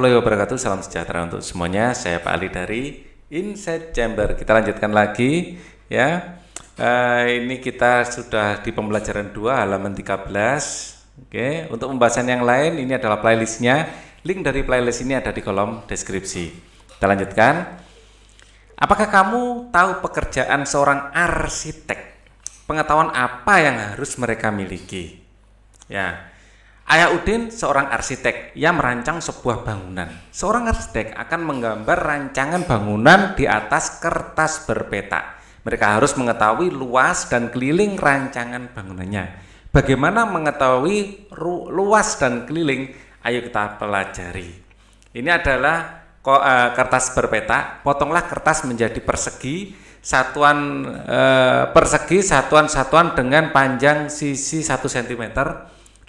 Warahmatullahi wabarakatuh, salam sejahtera untuk semuanya. Saya Pak Ali dari Insight Chamber. Kita lanjutkan lagi ya. Ini kita sudah di pembelajaran 2 halaman 13. Oke, untuk pembahasan yang lain ini adalah playlistnya. Link dari playlist ini ada di kolom deskripsi. Kita lanjutkan. Apakah kamu tahu pekerjaan seorang arsitek? Pengetahuan apa yang harus mereka miliki? Ya. Ayah Udin seorang arsitek yang merancang sebuah bangunan. Seorang arsitek akan menggambar rancangan bangunan di atas kertas berpeta. Mereka harus mengetahui luas dan keliling rancangan bangunannya. Bagaimana mengetahui luas dan keliling? Ayo kita pelajari. Ini adalah kertas berpeta. Potonglah kertas menjadi persegi, satuan-satuan dengan panjang sisi 1 cm.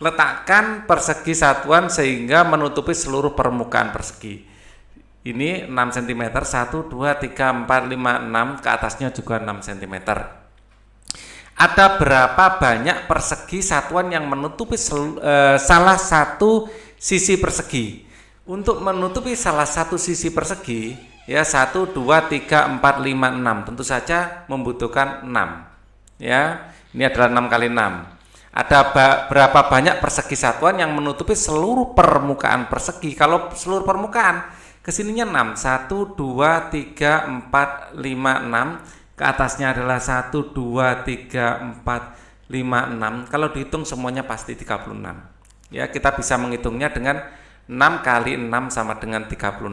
Letakkan persegi satuan sehingga menutupi seluruh permukaan persegi. Ini 6 cm, 1, 2, 3, 4, 5, 6, ke atasnya juga 6 cm. Ada berapa banyak persegi satuan yang menutupi salah satu sisi persegi? Untuk menutupi salah satu sisi persegi, ya 1, 2, 3, 4, 5, 6. Tentu saja membutuhkan 6. Ya, ini adalah 6 kali 6. Ada berapa banyak persegi satuan yang menutupi seluruh permukaan persegi? Kalau seluruh permukaan, kesininya 6. 1, 2, 3, 4, 5, 6. Ke atasnya adalah 1, 2, 3, 4, 5, 6. Kalau dihitung semuanya pasti 36. Ya, kita bisa menghitungnya dengan 6 kali 6 sama dengan 36.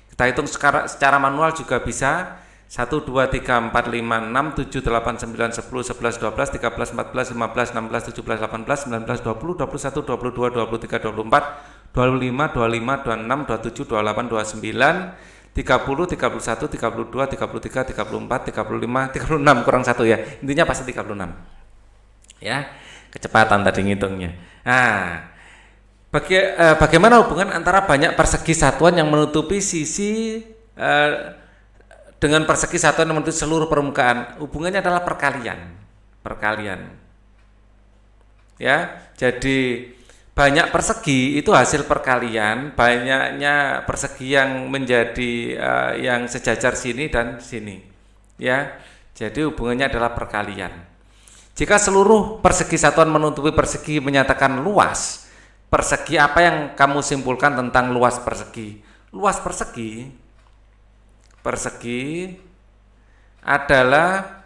Kita hitung secara manual juga bisa. 1, 2, 3, 4, 5, 6, 7, 8, 9, 10, 11, 12, 13, 14, 15, 16, 17, 18, 19, 20, 21, 22, 23, 24, 25, 26, 27, 28, 29, 30, 31, 32, 33, 34, 35, 36 kurang 1 ya. Intinya pasti 36. Ya, kecepatan tadi ngitungnya. Nah, bagaimana hubungan antara banyak persegi satuan yang menutupi sisi dengan persegi satuan yang menutupi seluruh permukaan? Hubungannya adalah perkalian. Ya, jadi banyak persegi itu hasil perkalian banyaknya persegi yang menjadi yang sejajar sini dan sini. Ya, jadi hubungannya adalah perkalian. Jika seluruh persegi satuan menutupi persegi menyatakan luas, persegi apa yang kamu simpulkan tentang luas persegi? Luas persegi adalah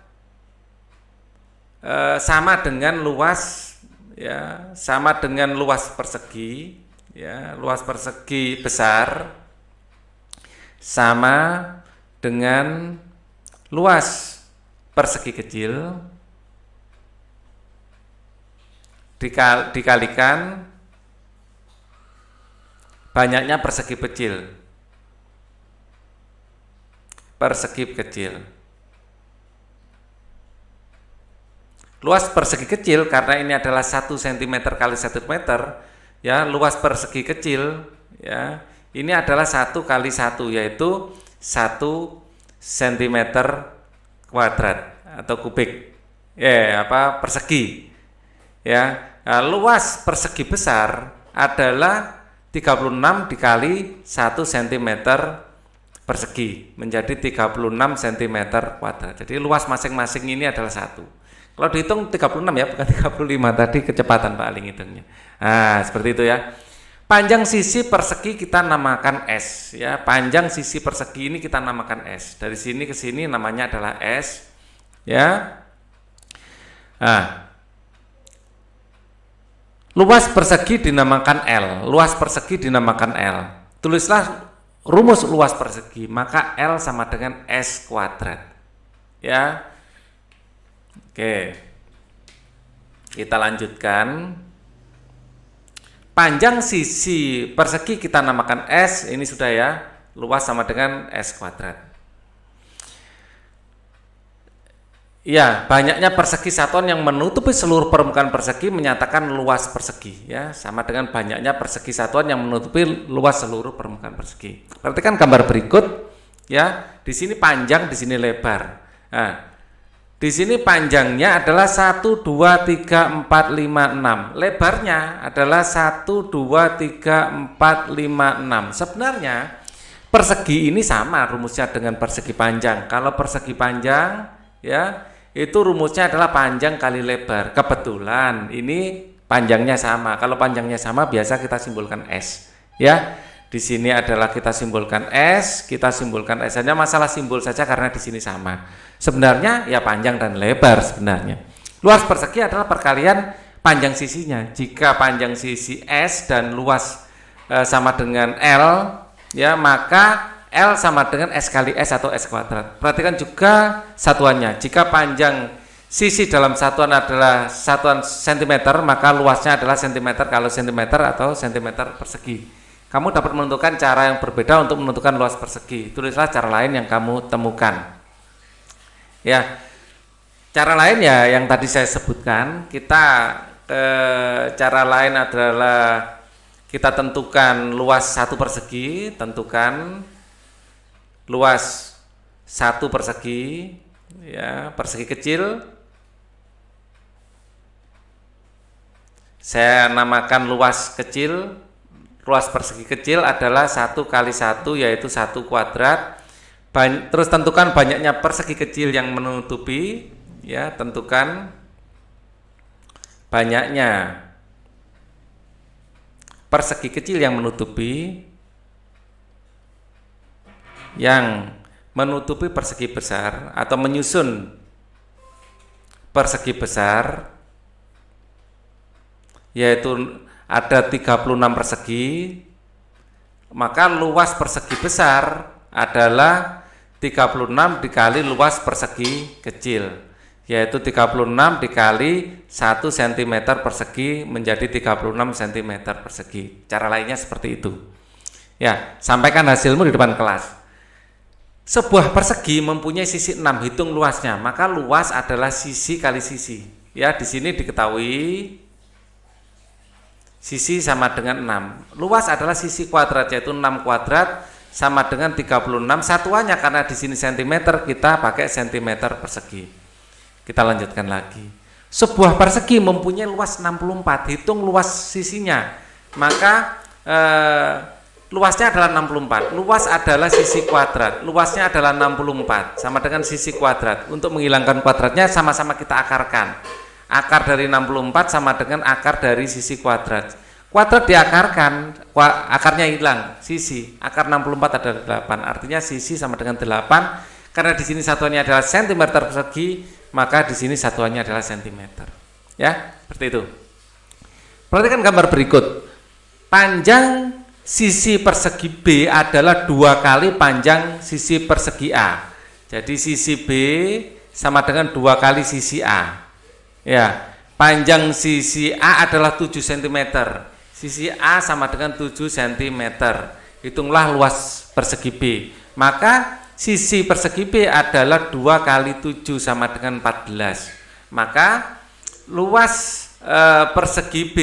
sama dengan luas, ya, sama dengan luas persegi, ya, luas persegi besar sama dengan luas persegi kecil dikalikan banyaknya persegi kecil. Luas persegi kecil karena ini adalah 1 cm kali 1 meter, ya, luas persegi kecil, ya, ini adalah 1 kali 1, yaitu 1 cm kuadrat atau kubik, persegi, ya. Nah, luas persegi besar adalah 36 dikali 1 cm persegi menjadi 36 cm kuadrat. Jadi luas masing-masing ini adalah 1. Kalau dihitung 36 ya, bukan 35 tadi, kecepatan Pak Ali ngitungnya. Nah, seperti itu ya. Panjang sisi persegi kita namakan S, ya. Panjang sisi persegi ini kita namakan S. Dari sini ke sini namanya adalah S, ya. Nah, luas persegi dinamakan L. Luas persegi dinamakan L. Tulislah rumus luas persegi, maka L sama dengan S kuadrat. Ya. Oke. Kita lanjutkan. Panjang sisi persegi kita namakan S, ini sudah ya. Luas sama dengan S kuadrat. Ya, banyaknya persegi satuan yang menutupi seluruh permukaan persegi menyatakan luas persegi, ya, sama dengan banyaknya persegi satuan yang menutupi luas seluruh permukaan persegi. Perhatikan gambar berikut, ya. Di sini panjang, di sini lebar. Nah, Di sini panjangnya adalah 1, 2, 3, 4, 5, 6. Lebarnya adalah 1, 2, 3, 4, 5, 6. Sebenarnya persegi ini sama rumusnya dengan persegi panjang. Kalau persegi panjang ya, itu rumusnya adalah panjang kali lebar. Kebetulan ini panjangnya sama. Kalau panjangnya sama biasa kita simbolkan S. Ya. Di sini adalah kita simbolkan S, kita simbolkan S. Hanya masalah simbol saja karena di sini sama. Sebenarnya ya panjang dan lebar sebenarnya. Luas persegi adalah perkalian panjang sisinya. Jika panjang sisi S dan luas sama dengan L, ya maka L sama dengan S kali S atau S kuadrat. Perhatikan juga satuannya. Jika panjang sisi dalam satuan adalah satuan cm, maka luasnya adalah cm kalau cm atau cm persegi. Kamu dapat menentukan cara yang berbeda untuk menentukan luas persegi. Tulislah cara lain yang kamu temukan. Ya, cara lain ya yang tadi saya sebutkan. Cara lain adalah kita tentukan luas satu persegi. Tentukan luas satu persegi, ya persegi kecil. Saya namakan luas kecil. Luas persegi kecil adalah 1 kali 1 yaitu 1 kuadrat. Terus tentukan banyaknya persegi kecil yang menutupi, ya tentukan banyaknya persegi kecil yang menutupi persegi besar atau menyusun persegi besar, yaitu ada 36 persegi, maka luas persegi besar adalah 36 dikali luas persegi kecil, yaitu 36 dikali 1 cm persegi menjadi 36 cm persegi. Cara lainnya seperti itu. Ya, sampaikan hasilmu di depan kelas. Sebuah persegi mempunyai sisi 6, hitung luasnya, maka luas adalah sisi kali sisi. Ya, di sini diketahui sisi sama dengan 6. Luas adalah sisi kuadrat, yaitu 6 kuadrat sama dengan 36. Satuannya karena di sini cm, kita pakai cm persegi. Kita lanjutkan lagi. Sebuah persegi mempunyai luas 64. Hitung luas sisinya. Maka luasnya adalah 64. Luas adalah sisi kuadrat. Luasnya adalah 64 sama dengan sisi kuadrat. Untuk menghilangkan kuadratnya sama-sama kita akarkan. Akar dari 64 sama dengan akar dari sisi kuadrat. Kuadrat diakarkan, akarnya hilang, sisi. Akar 64 adalah 8. Artinya sisi sama dengan 8. Karena di sini satuannya adalah cm persegi, maka di sini satuannya adalah cm. Ya, seperti itu. Perhatikan gambar berikut. Panjang sisi persegi B adalah 2 kali panjang sisi persegi A. Jadi sisi B sama dengan 2 kali sisi A. Ya, panjang sisi A adalah 7 cm. Sisi A sama dengan 7 cm. Hitunglah luas persegi B. Maka sisi persegi B adalah 2 kali 7 sama dengan 14. Maka luas persegi B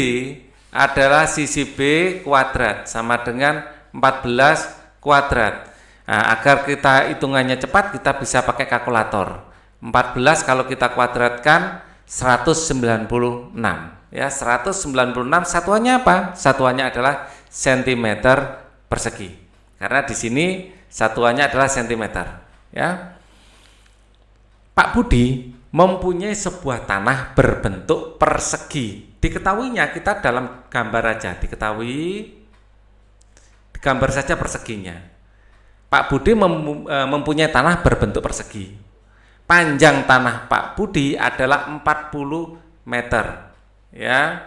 adalah sisi B kuadrat sama dengan 14 kuadrat. Nah, agar kita hitungannya cepat, kita bisa pakai kalkulator. 14 kalau kita kuadratkan 196, ya 196 satuannya apa? Satuannya adalah cm persegi. Karena di sini satuannya adalah cm, ya. Pak Budi mempunyai sebuah tanah berbentuk persegi. Diketahuinya kita dalam gambar aja, gambar saja perseginya. Pak Budi mempunyai tanah berbentuk persegi. Panjang tanah Pak Budi adalah 40 meter. Ya.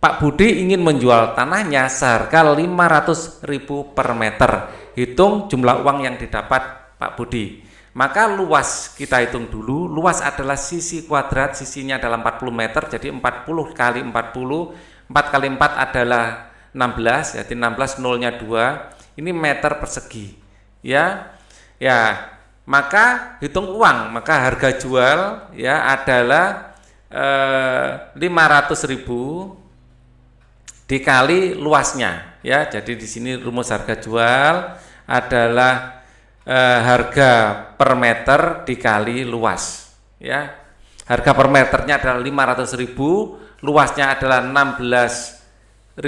Pak Budi ingin menjual tanahnya seharga 500.000 per meter. Hitung jumlah uang yang didapat Pak Budi. Maka luas kita hitung dulu. Luas adalah sisi kuadrat, sisinya adalah 40 meter. Jadi 40 kali 40. 4 kali 4 adalah 16. Jadi 16 nolnya 2. Ini meter persegi. Ya. Ya. Maka hitung uang, maka harga jual ya adalah 500.000 dikali luasnya, ya. Jadi di sini rumus harga jual adalah harga per meter dikali luas, ya. Harga per meternya adalah 500.000, luasnya adalah 1.600.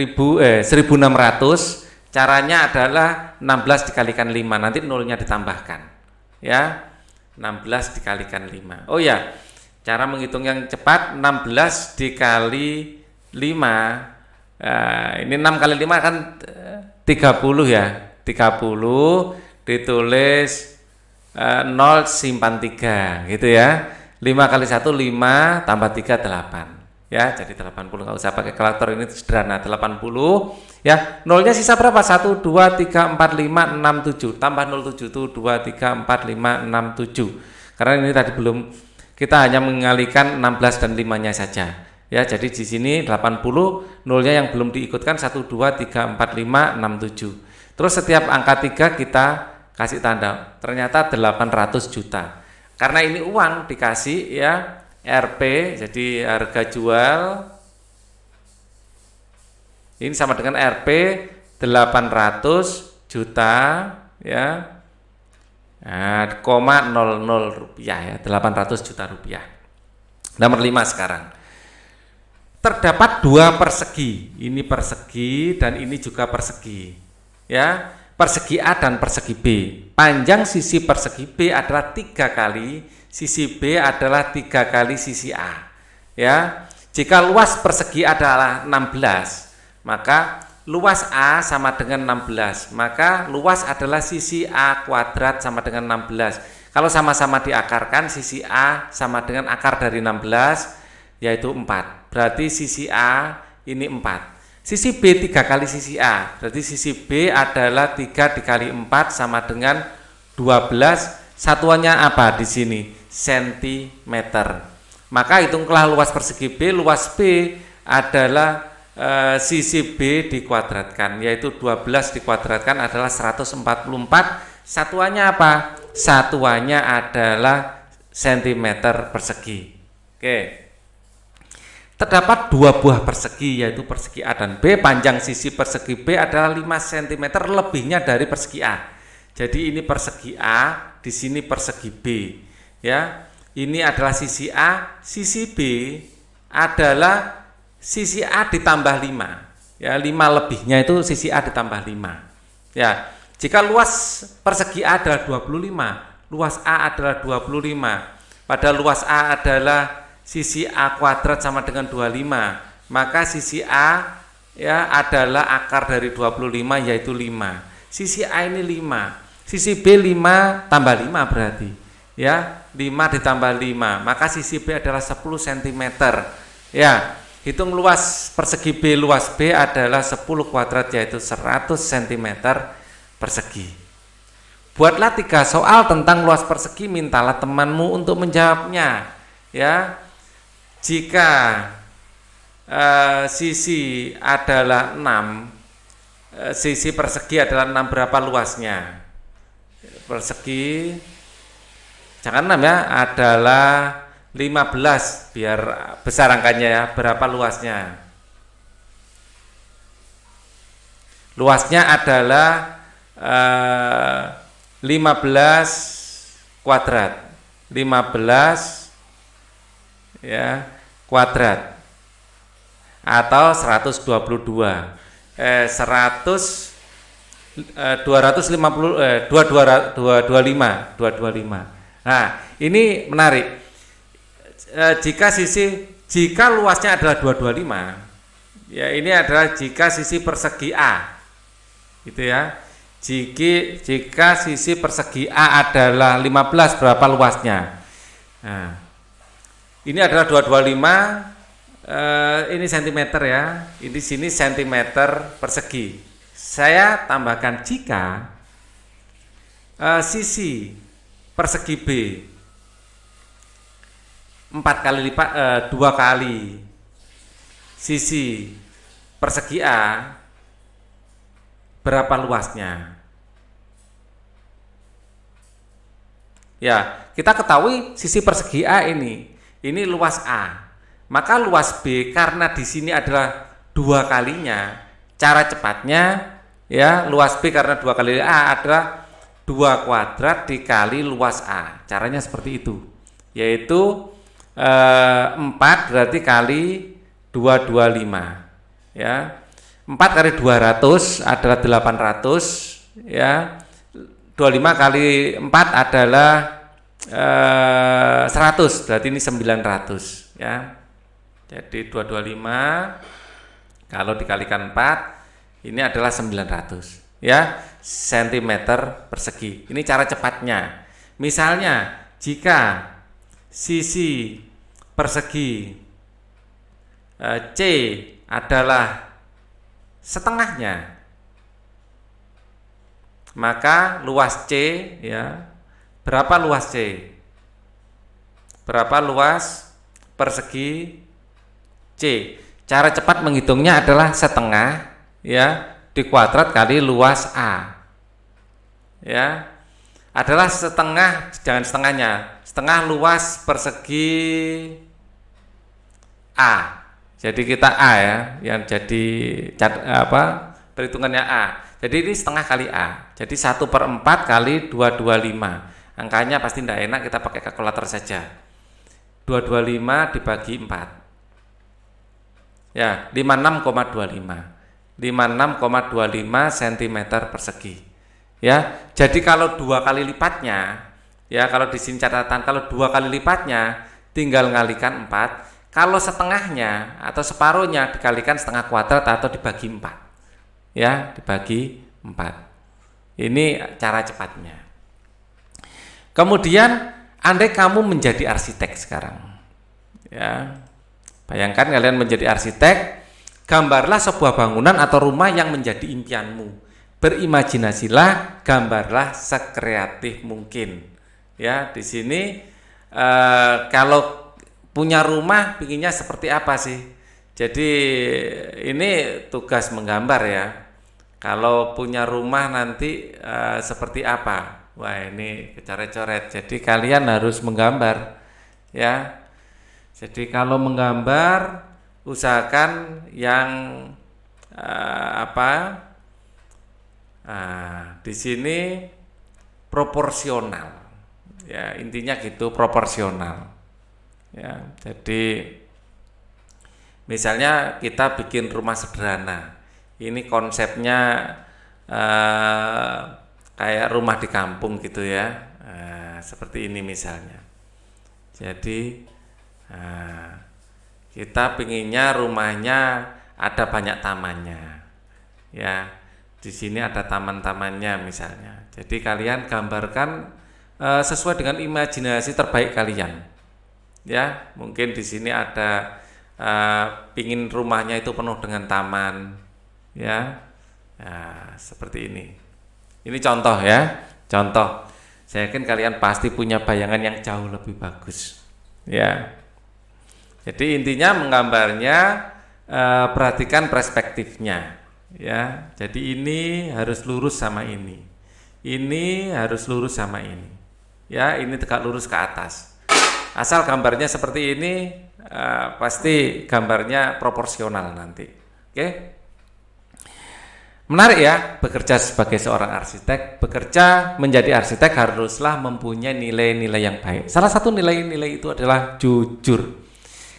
Caranya adalah 16 dikalikan 5, nanti nolnya ditambahkan. Ya. 16 dikalikan 5. Oh ya, cara menghitung yang cepat 16 dikali 5. Ini 6 kali 5 kan 30 ya. 30 ditulis 0 simpan 3 gitu ya. 5 kali 1 5 tambah 3 8. Ya, jadi 80. Enggak usah pakai kalkulator, ini sederhana. 80 ya. Nolnya sisa berapa? 1 2 3 4 5 6 7. Tambah 07 itu 2 3 4 5 6 7. Karena ini tadi belum, kita hanya mengalihkan 16 dan 5-nya saja. Ya, jadi di sini 80, nolnya yang belum diikutkan 1 2 3 4 5 6 7. Terus setiap angka 3 kita kasih tanda. Ternyata 800 juta. Karena ini uang dikasih ya, RP, jadi harga jual ini sama dengan RP 800 juta ya. Nah, 00 rupiah ya, 800 juta rupiah. Nomor 5 sekarang. Terdapat dua persegi, ini persegi dan ini juga persegi. Ya, persegi A dan persegi B. Panjang sisi persegi B adalah 3 kali, sisi B adalah 3 kali sisi A. Ya, jika luas persegi adalah 16, maka luas A sama dengan 16. Maka luas adalah sisi A kuadrat sama dengan 16. Kalau sama-sama diakarkan, sisi A sama dengan akar dari 16, yaitu 4. Berarti sisi A ini 4. Sisi B 3 kali sisi A. Berarti sisi B adalah 3 dikali 4 sama dengan 12. Satuannya apa di sini? Sentimeter. Maka hitunglah luas persegi B. Luas B adalah sisi B dikuadratkan, yaitu 12 dikuadratkan adalah 144. Satuannya apa? Satuannya adalah sentimeter persegi. Oke. Terdapat dua buah persegi, yaitu persegi A dan B. Panjang sisi persegi B adalah 5 cm lebihnya dari persegi A. Jadi ini persegi A, di sini persegi B. Ya, ini adalah sisi A, sisi B adalah sisi A ditambah 5. Ya, 5 lebihnya itu sisi A ditambah 5. Ya, jika luas persegi A adalah 25, luas A adalah 25. Pada luas A adalah sisi A kuadrat sama dengan 25, maka sisi A ya adalah akar dari 25, yaitu 5. Sisi A ini 5, sisi B 5 tambah 5 berarti ya, 5 ditambah 5, maka sisi B adalah 10 cm. Ya, hitung luas persegi B, luas B adalah 10 kuadrat, yaitu 100 cm persegi. Buatlah 3 soal tentang luas persegi, mintalah temanmu untuk menjawabnya. Ya, jika sisi adalah 6, sisi persegi adalah 6, berapa luasnya? Persegi, jangan 6 ya, adalah 15, biar besar angkanya ya. Berapa luasnya? Luasnya adalah 15 kuadrat. 15 ya kuadrat atau 250 225. Nah, ini menarik. Jika luasnya adalah 225, ya ini adalah jika sisi persegi A. Gitu ya. Jika sisi persegi A adalah 15, berapa luasnya? Nah, ini adalah 225, ini cm ya. Ini sini cm persegi. Saya tambahkan jika sisi persegi B 4 kali lipat 2 kali sisi persegi A, berapa luasnya? Ya, kita ketahui sisi persegi A ini luas A. Maka luas B karena di sini adalah 2 kalinya, cara cepatnya ya, luas B karena 2 kali A adalah 2 kuadrat dikali luas A. Caranya seperti itu. yaitu 4 berarti kali 225 ya. 4 kali 200 adalah 800 ya. 25 kali 4 adalah 100, berarti ini 900 ya. Jadi 225 kalau dikalikan 4 ini adalah 900 ya cm persegi. Ini cara cepatnya. Misalnya jika sisi persegi C adalah setengahnya, maka luas C ya, berapa luas C? Berapa luas persegi C? Cara cepat menghitungnya adalah setengah ya dikuadrat kali luas A. Ya. Adalah setengah, jangan setengahnya. Setengah luas persegi A. Jadi kita A ya, yang jadi perhitungannya A. Jadi ini setengah kali A. Jadi 1/4 kali 225. Angkanya pasti tidak enak, kita pakai kalkulator saja. 225 dibagi 4. Ya, 56,25. 56,25 cm persegi. Ya, jadi kalau 2 kali lipatnya, ya kalau di sini catatan kalau 2 kali lipatnya tinggal ngalikan 4. Kalau setengahnya atau separuhnya dikalikan setengah kuadrat atau dibagi 4. Ya, dibagi 4. Ini cara cepatnya. Kemudian andai kamu menjadi arsitek sekarang. Ya. Bayangkan kalian menjadi arsitek, gambarlah sebuah bangunan atau rumah yang menjadi impianmu. Berimajinasilah, gambarlah sekreatif mungkin. Ya, di sini kalau punya rumah pinginnya seperti apa sih? Jadi ini tugas menggambar ya. Kalau punya rumah nanti seperti apa? Wah, ini coret-coret. Jadi kalian harus menggambar ya. Jadi kalau menggambar usahakan yang di sini proporsional. Ya, intinya gitu, proporsional. Ya, jadi misalnya kita bikin rumah sederhana. Ini konsepnya kayak rumah di kampung gitu ya. Seperti ini misalnya. Jadi kita pinginnya rumahnya ada banyak tamannya. Ya, di sini ada taman-tamannya misalnya. Jadi kalian gambarkan sesuai dengan imajinasi terbaik kalian. Ya, mungkin di sini ada pingin rumahnya itu penuh dengan taman, ya, seperti ini. Ini contoh ya, contoh. Saya yakin kalian pasti punya bayangan yang jauh lebih bagus, ya. Jadi intinya menggambarnya perhatikan perspektifnya, ya. Jadi ini harus lurus sama ini harus lurus sama ini, ya. Ini tegak lurus ke atas. Asal gambarnya seperti ini, pasti gambarnya proporsional nanti. Oke? Menarik ya, bekerja sebagai seorang arsitek. Bekerja menjadi arsitek haruslah mempunyai nilai-nilai yang baik. Salah satu nilai-nilai itu adalah jujur.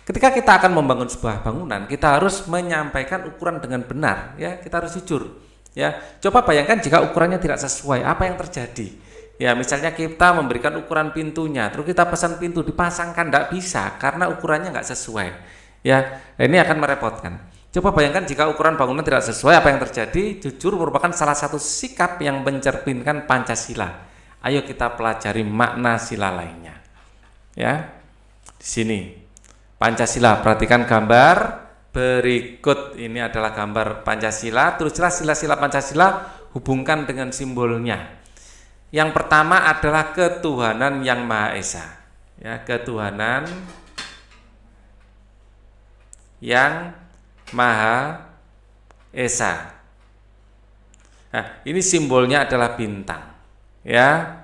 Ketika kita akan membangun sebuah bangunan, kita harus menyampaikan ukuran dengan benar. Ya, kita harus jujur. Ya, coba bayangkan jika ukurannya tidak sesuai, apa yang terjadi? Ya, misalnya kita memberikan ukuran pintunya, terus kita pesan pintu dipasangkan, tidak bisa karena ukurannya nggak sesuai. Ya, ini akan merepotkan. Coba bayangkan jika ukuran bangunan tidak sesuai, apa yang terjadi? Jujur merupakan salah satu sikap yang mencerminkan Pancasila. Ayo kita pelajari makna sila lainnya. Ya, di sini Pancasila. Perhatikan gambar berikut. Ini adalah gambar Pancasila. Tulislah sila-sila Pancasila, hubungkan dengan simbolnya. Yang pertama adalah ketuhanan yang Maha Esa. Ya, ketuhanan yang Maha Esa. Nah, ini simbolnya adalah bintang. Ya,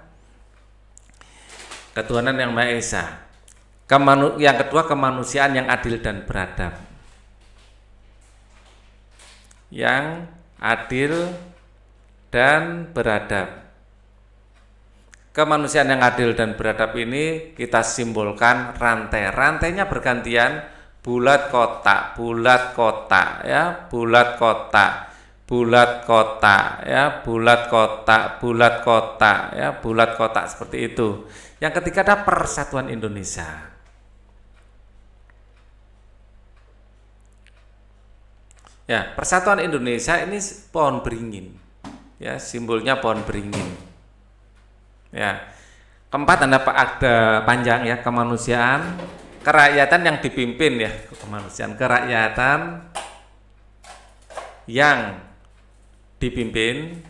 ketuhanan yang Maha Esa. Yang kedua, kemanusiaan yang adil dan beradab. Yang adil dan beradab. kemanusiaan yang adil dan beradab ini kita simbolkan rantai. Rantainya bergantian, bulat kotak ya, bulat kotak ya, bulat kotak seperti itu. Yang ketiga ada persatuan Indonesia. Ya, persatuan Indonesia ini pohon beringin. Ya, simbolnya pohon beringin. Ya. Keempat ada panjang ya, kemanusiaan, kerakyatan yang dipimpin ya, kemanusiaan, kerakyatan yang dipimpin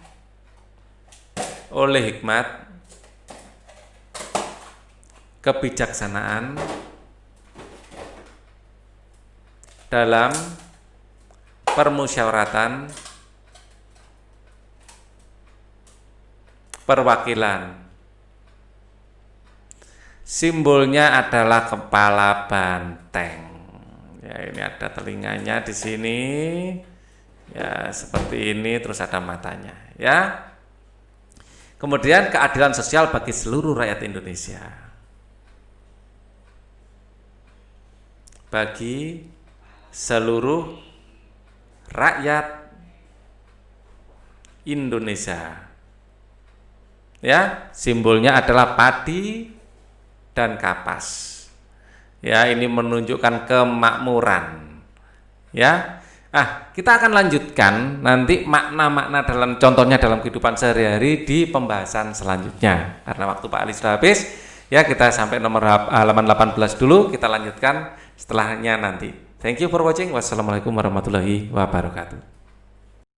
oleh hikmat, kebijaksanaan dalam permusyawaratan, perwakilan. Simbolnya adalah kepala banteng. Ya, ini ada telinganya di sini. Ya, seperti ini, terus ada matanya, ya. Kemudian keadilan sosial bagi seluruh rakyat Indonesia. Bagi seluruh rakyat Indonesia. Ya, simbolnya adalah padi dan kapas. Ya, ini menunjukkan kemakmuran. Ya. Kita akan lanjutkan nanti makna-makna dalam contohnya dalam kehidupan sehari-hari di pembahasan selanjutnya. Karena waktu Pak Ali sudah habis, ya kita sampai nomor halaman 18 dulu, kita lanjutkan setelahnya nanti. Thank you for watching. Wassalamualaikum warahmatullahi wabarakatuh.